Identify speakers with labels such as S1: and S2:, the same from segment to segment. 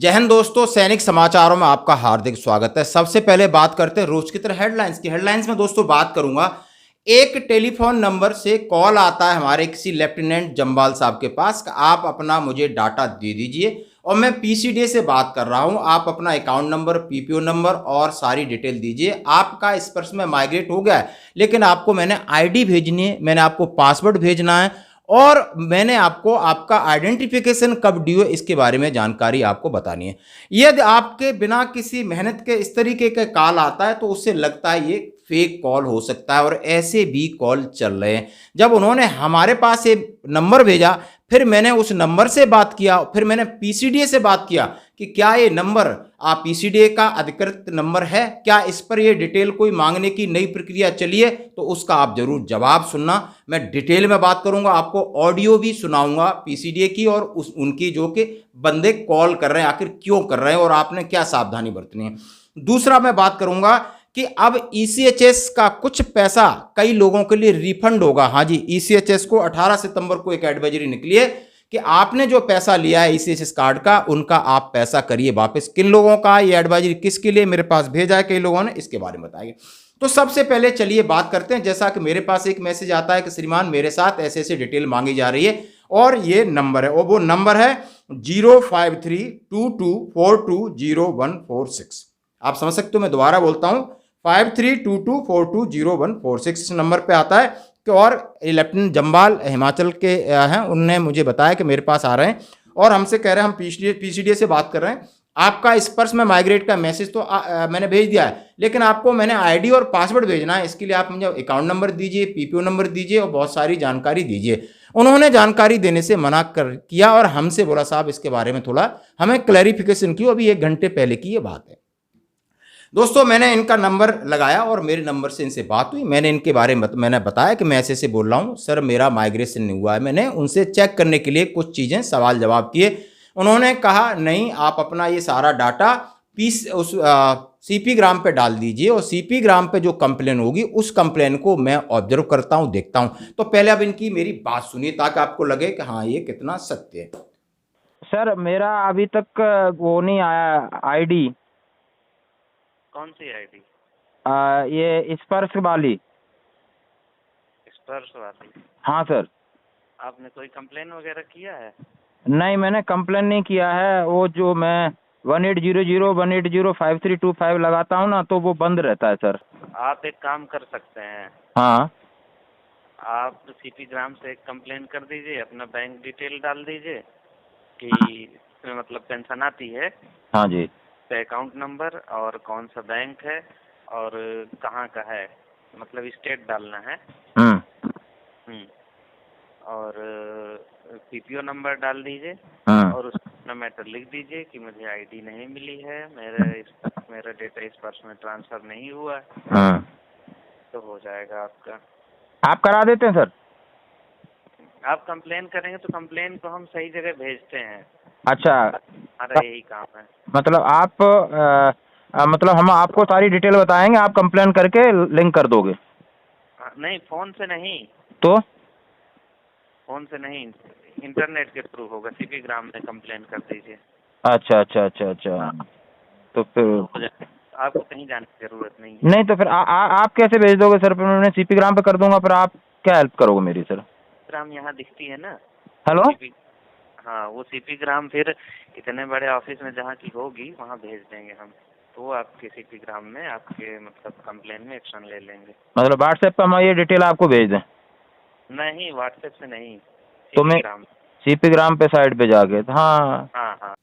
S1: जय हिंद दोस्तों, सैनिक समाचारों में आपका हार्दिक स्वागत है। सबसे पहले बात करते हैं रोज की तरह हेडलाइंस की। हेडलाइंस में दोस्तों बात करूंगा, एक टेलीफोन नंबर से कॉल आता है हमारे किसी लेफ्टिनेंट जम्बाल साहब के पास कि आप अपना मुझे डाटा दे दीजिए और मैं पीसीडीए से बात कर रहा हूं, आप अपना अकाउंट नंबर, पीपीओ नंबर और सारी डिटेल दीजिए। आपका स्पर्श में माइग्रेट हो गया है, लेकिन आपको मैंने आईडी भेजनी है, मैंने आपको पासवर्ड भेजना है और मैंने आपको आपका आइडेंटिफिकेशन कब ड्यू है इसके बारे में जानकारी आपको बतानी है। यदि आपके बिना किसी मेहनत के इस तरीके का कॉल आता है तो उससे लगता है ये फेक कॉल हो सकता है और ऐसे भी कॉल चल रहे हैं। जब उन्होंने हमारे पास ये नंबर भेजा, फिर मैंने उस नंबर से बात किया, फिर मैंने पीसीडीए से बात किया कि क्या ये नंबर आप पीसीडीए का अधिकृत नंबर है, क्या इस पर ये डिटेल कोई मांगने की नई प्रक्रिया चली है, तो उसका आप जरूर जवाब सुनना। मैं डिटेल में बात करूंगा, आपको ऑडियो भी सुनाऊंगा पीसीडीए की और उनकी जो कि बंदे कॉल कर रहे हैं आखिर क्यों कर रहे हैं और आपने क्या सावधानी बरतनी है। दूसरा मैं बात करूंगा कि अब ईसीएचएस का कुछ पैसा कई लोगों के लिए रिफंड होगा। हाँ जी, ईसीएचएस को 18 सितंबर को एक एडवाइजरी निकली है कि आपने जो पैसा लिया है ईसीएचएस कार्ड का, उनका आप पैसा करिए वापस। किन लोगों का ये एडवाइजरी, किसके लिए मेरे पास भेजा है कई लोगों ने, इसके बारे में बताएंगे। तो सबसे पहले चलिए बात करते हैं। जैसा कि मेरे पास एक मैसेज आता है कि श्रीमान मेरे साथ ऐसे ऐसे डिटेल मांगी जा रही है और ये नंबर है, और वो नंबर है 05322420146। आप समझ सकते हो, मैं दोबारा बोलता हूं, 5322420146 इस नंबर पे आता है कि और लेफ्टिनेंट जम्बाल हिमाचल के हैं, उनने मुझे बताया कि मेरे पास आ रहे हैं और हमसे कह रहे हैं हम पीसीडीए से बात कर रहे हैं। आपका स्पर्श में माइग्रेट का मैसेज तो मैंने भेज दिया है, लेकिन आपको मैंने आईडी और पासवर्ड भेजना है। इसके लिए आप मुझे अकाउंट नंबर दीजिए, पीपीओ नंबर दीजिए और बहुत सारी जानकारी दीजिए। उन्होंने जानकारी देने से मना कर किया और हमसे बोला साहब इसके बारे में थोड़ा हमें क्लैरिफिकेशन की। अभी 1 घंटे पहले की ये बात है दोस्तों। मैंने इनका नंबर लगाया और मेरे नंबर से इनसे बात हुई। मैंने इनके बारे में मैंने बताया कि मैं ऐसे ऐसे बोल रहा हूँ सर, मेरा माइग्रेशन नहीं हुआ है। मैंने उनसे चेक करने के लिए कुछ चीज़ें सवाल जवाब किए। उन्होंने कहा नहीं, आप अपना ये सारा डाटा उस सीपी ग्राम पे डाल दीजिए और सीपी ग्राम पे जो कंप्लेन होगी उस कंप्लेन को मैं ऑब्जर्व करता हूँ, देखता हूँ। तो पहले अब इनकी मेरी बात सुनिए ताकि आपको लगे कि हाँ ये कितना सत्य है।
S2: सर मेरा अभी तक वो नहीं आया आईडी।
S3: कौन सी आईडी?
S2: ये स्पर्श वाली।
S3: स्पर्श वाली?
S2: हाँ सर।
S3: आपने कोई कंप्लेन वगैरह किया है?
S2: नहीं, मैंने कंप्लेन नहीं किया है। वो जो मैं 1800 180 5325 लगाता हूँ ना, तो वो बंद रहता है सर।
S3: आप एक काम कर सकते हैं,
S2: हाँ।
S3: आप सीपी ग्राम से एक कंप्लेन कर दीजिए, अपना बैंक डिटेल डाल दीजिए कि इसमें मतलब पेंशन आती है।
S2: हाँ जी।
S3: अकाउंट नंबर और कौन सा बैंक है और कहाँ का है, मतलब स्टेट डालना है। और पीपीओ नंबर डाल दीजिए और उसमें मैटर लिख दीजिए कि मुझे आईडी नहीं मिली है, मेरा डेटा स्पर्श में ट्रांसफर नहीं हुआ है, तो हो जाएगा आपका।
S2: आप करा देते हैं सर?
S3: आप कंप्लेन करेंगे तो कंप्लेन को हम सही जगह भेजते हैं।
S2: अच्छा,
S3: हमारा यही काम है।
S2: मतलब आप मतलब हम आपको सारी डिटेल बताएंगे, आप कंप्लेन करके लिंक कर दोगे?
S3: नहीं, फोन से नहीं।
S2: तो
S3: फोन से नहीं, इंटरनेट के थ्रू होगा। सीपी ग्राम में कंप्लेन कर दीजिए।
S2: अच्छा अच्छा अच्छा अच्छा। तो फिर
S3: आपको कहीं जाने की जरूरत नहीं है।
S2: नहीं तो फिर आप कैसे भेज दोगे सर? फिर मैं सीपी ग्राम पे कर दूंगा, फिर आप क्या हेल्प करोगे मेरी सर?
S3: ग्राम यहाँ दिखती है ना।
S2: हेलो।
S3: हाँ, वो सीपी ग्राम फिर इतने बड़े ऑफिस में जहाँ की होगी वहाँ भेज देंगे हम, तो वो आपके सीपी ग्राम में आपके मतलब कंप्लेन में एक्शन ले लेंगे। मतलब
S2: व्हाट्सएप पे हम ये डिटेल आपको भेज दें?
S3: नहीं, व्हाट्सएप से नहीं,
S2: तो मैं सीपी ग्राम पे साइड पे जाके। हाँ
S3: हाँ हाँ।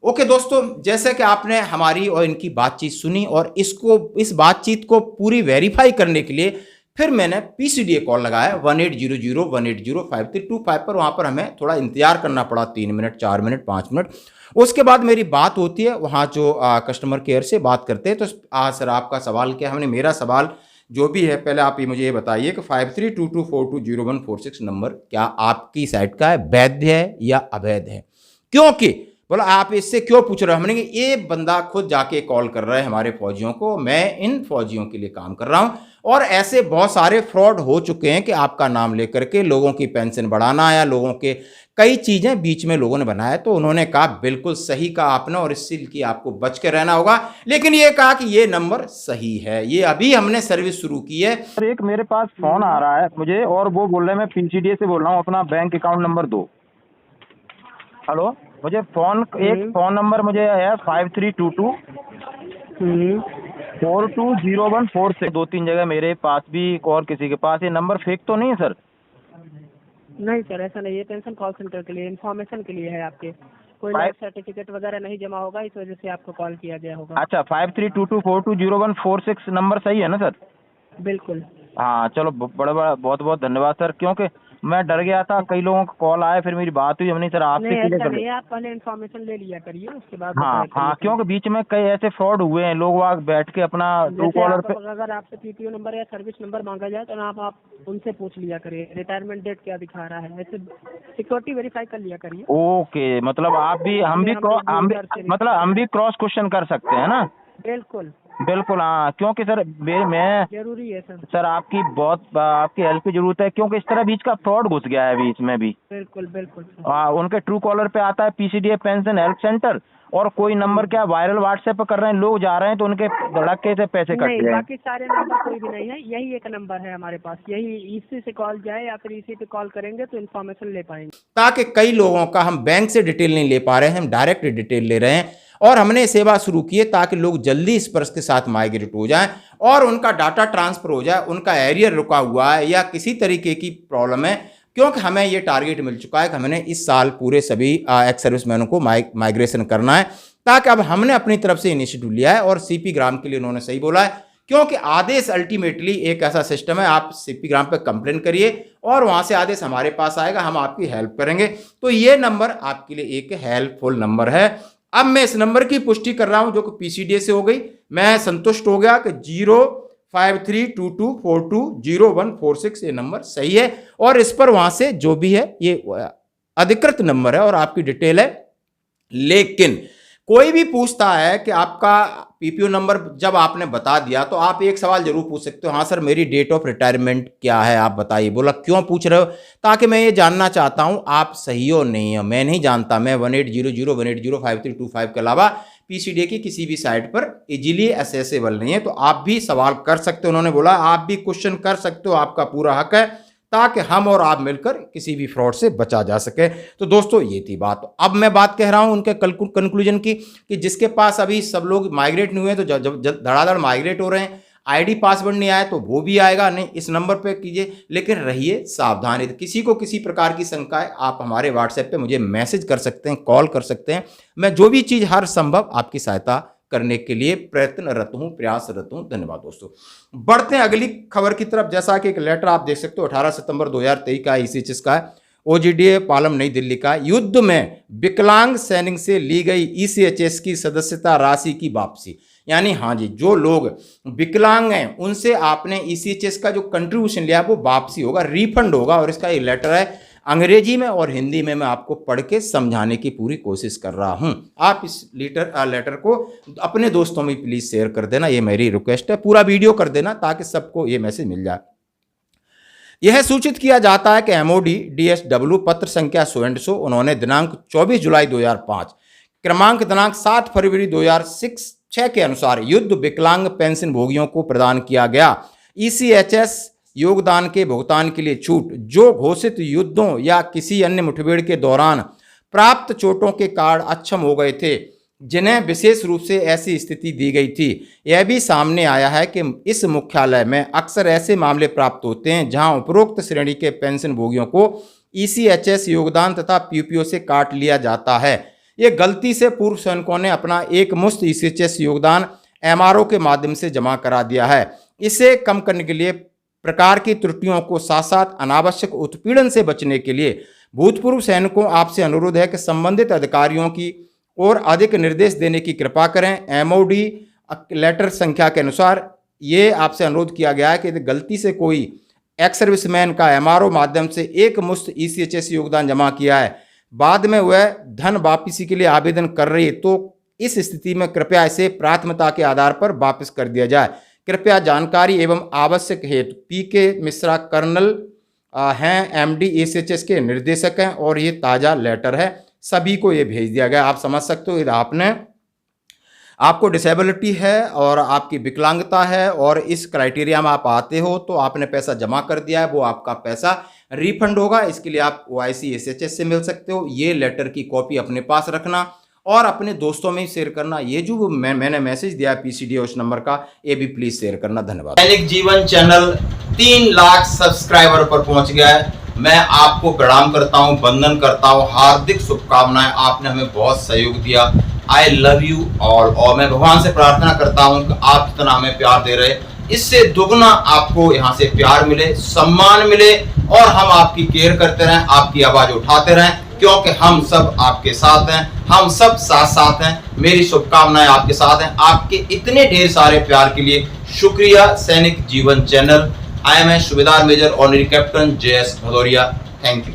S1: ओके दोस्तों, जैसे कि आपने हमारी और इनकी बातचीत सुनी और इस बातचीत को पूरी वेरीफाई करने के लिए फिर मैंने पीसीडीए कॉल लगाया 1800 180 5325 पर। वहाँ पर हमें थोड़ा इंतजार करना पड़ा, 3 मिनट 4 मिनट 5 मिनट। उसके बाद मेरी बात होती है वहाँ जो कस्टमर केयर से बात करते हैं। तो सर आपका सवाल क्या? हमने मेरा सवाल जो भी है, पहले आप ये मुझे ये बताइए कि 5322420146 नंबर क्या आपकी साइट का है, वैध है या अवैध है? क्योंकि बोला आप इससे क्यों पूछ रहे हो? हमने कि ये बंदा खुद जाके कॉल कर रहा है हमारे फौजियों को, मैं इन फौजियों के लिए काम कर रहा हूं और ऐसे बहुत सारे फ्रॉड हो चुके हैं कि आपका नाम लेकर के लोगों की पेंशन बढ़ाना या लोगों के कई चीजें बीच में लोगों ने बनाया। तो उन्होंने कहा बिल्कुल सही कहा आपने और इससे की आपको बच के रहना होगा, लेकिन ये कहा कि ये नंबर सही है, ये अभी हमने सर्विस शुरू की है।
S2: सर एक मेरे पास फोन आ रहा है मुझे और वो बोल रहे हैं मैं पीसीडीए से बोल रहा हूँ, अपना बैंक अकाउंट नंबर दो। हेलो, मुझे एक फोन नंबर मुझे है 5322 420146। 2-3 जगह मेरे पास भी और किसी के पास, ये नंबर फेक तो नहीं है सर?
S4: नहीं सर, ऐसा नहीं है। पेंशन कॉल सेंटर के लिए, इन्फॉर्मेशन के लिए है आपके। कोई लाइफ सर्टिफिकेट वगैरह नहीं जमा होगा, इस वजह से आपको कॉल किया गया होगा।
S2: अच्छा, 5322420146 नंबर सही है ना सर?
S4: बिल्कुल।
S2: हाँ चलो, बड़ा बड़ा बहुत बहुत धन्यवाद सर, क्योंकि मैं डर गया था, कई लोगों का कॉल आया, फिर मेरी बात हुई, हमने सर आपसे
S4: नहीं
S2: क्लियर
S4: ऐसा
S2: कर
S4: नहीं है,
S2: लिया।
S4: आप पहले इन्फॉर्मेशन ले लिया करिए, उसके बाद
S2: हाँ
S4: बताया
S2: हाँ,
S4: करिए।
S2: क्योंकि बीच में कई ऐसे फ्रॉड हुए हैं, लोग वहाँ बैठ के अपना ट्रू
S4: जैसे
S2: कॉलर
S4: आप
S2: पे।
S4: अगर आपसे पीपीओ नंबर या सर्विस नंबर मांगा जाए तो आप उनसे पूछ लिया करिए रिटायरमेंट डेट क्या दिखा रहा है, ऐसे सिक्योरिटी वेरीफाई कर लिया करिए।
S2: ओके, मतलब आप भी हम भी क्रॉस क्वेश्चन कर सकते हैं ना?
S4: बिल्कुल
S2: बिल्कुल हाँ, क्योंकि सर मैं
S4: जरूरी है सर।
S2: आपकी आपकी हेल्प की जरूरत है, क्योंकि इस तरह बीच का फ्रॉड घुस गया है बीच में भी।
S4: बिल्कुल बिल्कुल सर।
S2: उनके ट्रू कॉलर पे आता है पीसीडीए पेंशन हेल्प सेंटर, और कोई नंबर क्या वायरल व्हाट्सएप पे कर रहे हैं, लोग जा रहे हैं तो उनके धड़के से पैसे कट
S4: नहीं,
S2: रहे हैं।
S4: बाकी सारे नंबर कोई भी नहीं है, यही एक नंबर है हमारे पास, यही इसी से कॉल जाए या फिर इसी पे कॉल करेंगे तो इन्फॉर्मेशन ले पाएंगे।
S1: ताकि कई लोगों का हम बैंक से डिटेल नहीं ले पा रहे हैं, हम डायरेक्ट डिटेल ले रहे हैं और हमने सेवा शुरू की है ताकि लोग जल्दी स्पर्श के साथ माइग्रेट हो जाएं और उनका डाटा ट्रांसफर हो जाए, उनका एरियर रुका हुआ है या किसी तरीके की प्रॉब्लम है, क्योंकि हमें ये टारगेट मिल चुका है कि हमने इस साल पूरे सभी एक्स सर्विसमैनों को माइग्रेशन करना है। ताकि अब हमने अपनी तरफ से इनिशिएटिव लिया है और सीपी ग्राम के लिए उन्होंने सही बोला है, क्योंकि आदेश अल्टीमेटली एक ऐसा सिस्टम है, आप सीपी ग्राम पे कंप्लेन करिए और वहां से आदेश हमारे पास आएगा, हम आपकी हेल्प करेंगे। तो ये नंबर आपके लिए एक हेल्पफुल नंबर है। अब मैं इस नंबर की पुष्टि कर रहा हूं जो कि पीसीडीए से हो गई, मैं संतुष्ट हो गया कि 05322420146 ये नंबर सही है और इस पर वहां से जो भी है ये अधिकृत नंबर है और आपकी डिटेल है। लेकिन कोई भी पूछता है कि आपका पीपीओ नंबर जब आपने बता दिया तो आप एक सवाल जरूर पूछ सकते हो, हाँ सर मेरी डेट ऑफ रिटायरमेंट क्या है आप बताइए। बोला क्यों पूछ रहे हो? ताकि मैं ये जानना चाहता हूं आप सही हो नहीं हो, मैं नहीं जानता, मैं 18001805 के अलावा पीसीडीए की किसी भी साइट पर इजीली एसेसेबल नहीं है। तो आप भी सवाल कर सकते हो, उन्होंने बोला आप भी क्वेश्चन कर सकते हो, आपका पूरा हक है, ताकि हम और आप मिलकर किसी भी फ्रॉड से बचा जा सके। तो दोस्तों ये थी बात। अब मैं बात कह रहा हूं उनके कंक्लूजन की कि जिसके पास अभी सब लोग माइग्रेट नहीं हुए तो जब धड़ाधड़ माइग्रेट हो रहे हैं, आईडी पासवर्ड नहीं आया तो वो भी आएगा, नहीं इस नंबर पे कीजिए, लेकिन रहिए सावधान। किसी को किसी प्रकार की शंका है आप हमारे व्हाट्सएप पे मुझे मैसेज कर सकते हैं, कॉल कर सकते हैं, मैं जो भी चीज़ हर संभव आपकी सहायता करने के लिए प्रयत्नरत हूं, प्रयासरत हूं। धन्यवाद दोस्तों। बढ़ते हैं अगली खबर की तरफ। जैसा कि एक लेटर आप देख सकते हो 18 सितंबर 2023 का ईसीएचएस का है, ओजीडीए पालम नई दिल्ली का, युद्ध में विकलांग सैनिक से ली गई ईसीएचएस की सदस्यता राशि की वापसी। यानी हाँ जी, जो लोग विकलांग हैं उनसे आपने ईसीएचएस का जो कंट्रीब्यूशन लिया वो वापसी होगा, रिफंड होगा। और इसका ये लेटर है अंग्रेजी में और हिंदी में, मैं आपको पढ़ के समझाने की पूरी कोशिश कर रहा हूं। आप इस लेटर को अपने दोस्तों में प्लीज शेयर कर देना, ये मेरी रिक्वेस्ट है। पूरा वीडियो कर देना ताकि सबको ये मैसेज मिल जाए। यह सूचित किया जाता है कि एमओडी डीएसडब्ल्यू पत्र संख्या 100 उन्होंने दिनांक 24 जुलाई 2005 क्रमांक दिनांक 7 फरवरी 2006 के अनुसार युद्ध विकलांग पेंशन भोगियों को प्रदान किया गया ईसीएचएस योगदान के भुगतान के लिए छूट, जो घोषित युद्धों या किसी अन्य मुठभेड़ के दौरान प्राप्त चोटों के कारण अक्षम हो गए थे, जिन्हें विशेष रूप से ऐसी स्थिति दी गई थी। यह भी सामने आया है कि इस मुख्यालय में अक्सर ऐसे मामले प्राप्त होते हैं जहां उपरोक्त श्रेणी के पेंशन भोगियों को ईसीएचएस योगदान तथा पीपीओ से काट लिया जाता है। ये गलती से पूर्व सैनिकों ने अपना एक मुश्त ईसीएचएस योगदान एमआरओ के माध्यम से जमा करा दिया है। इसे कम करने के लिए प्रकार की त्रुटियों को साथ साथ अनावश्यक उत्पीड़न से बचने के लिए भूतपूर्व सैनिकों आपसे अनुरोध है कि संबंधित अधिकारियों की और अधिक निर्देश देने की कृपा करें। एमओडी लेटर संख्या के अनुसार ये आपसे अनुरोध किया गया है कि गलती से कोई एक्स सर्विसमैन का एमआरओ माध्यम से एक मुश्त ईसीएचएस योगदान जमा किया है बाद में वह धन वापसी के लिए आवेदन कर रही है, तो इस स्थिति में कृपया इसे प्राथमिकता के आधार पर वापस कर दिया जाए। कृपया जानकारी एवं आवश्यक हेतु पीके मिश्रा कर्नल हैं, एमडी एसएचएस के निर्देशक हैं, और ये ताज़ा लेटर है, सभी को ये भेज दिया गया। आप समझ सकते हो, आपको डिसेबिलिटी है और आपकी विकलांगता है और इस क्राइटेरिया में आप आते हो तो आपने पैसा जमा कर दिया है, वो आपका पैसा रिफंड होगा। इसके लिए आप OIC SHS से मिल सकते हो। ये लेटर की कॉपी अपने पास रखना और अपने दोस्तों में शेयर करना। ये जो मैंने मैसेज दिया है PCDA उस नंबर का, ये भी प्लीज शेयर करना। धन्यवाद। दैनिक जीवन चैनल 3 लाख सब्सक्राइबर पर पहुंच गया है। मैं आपको प्रणाम करता हूं, वंदन करता हूं, हार्दिक शुभकामनाएं। आपने हमें बहुत सहयोग दिया। I love you all. और मैं भगवान से प्रार्थना करता हूं कि आप जितना हमें प्यार दे रहे, इससे दुगना आपको यहाँ से प्यार मिले, सम्मान मिले, और हम आपकी केयर करते रहें, आपकी आवाज उठाते रहें, क्योंकि हम सब आपके साथ हैं, हम सब साथ साथ हैं। मेरी शुभकामनाएं आपके साथ हैं। आपके इतने ढेर सारे प्यार के लिए शुक्रिया। सैनिक जीवन channel. I am a subedar major honorary captain JS Bhadauria. Thank you.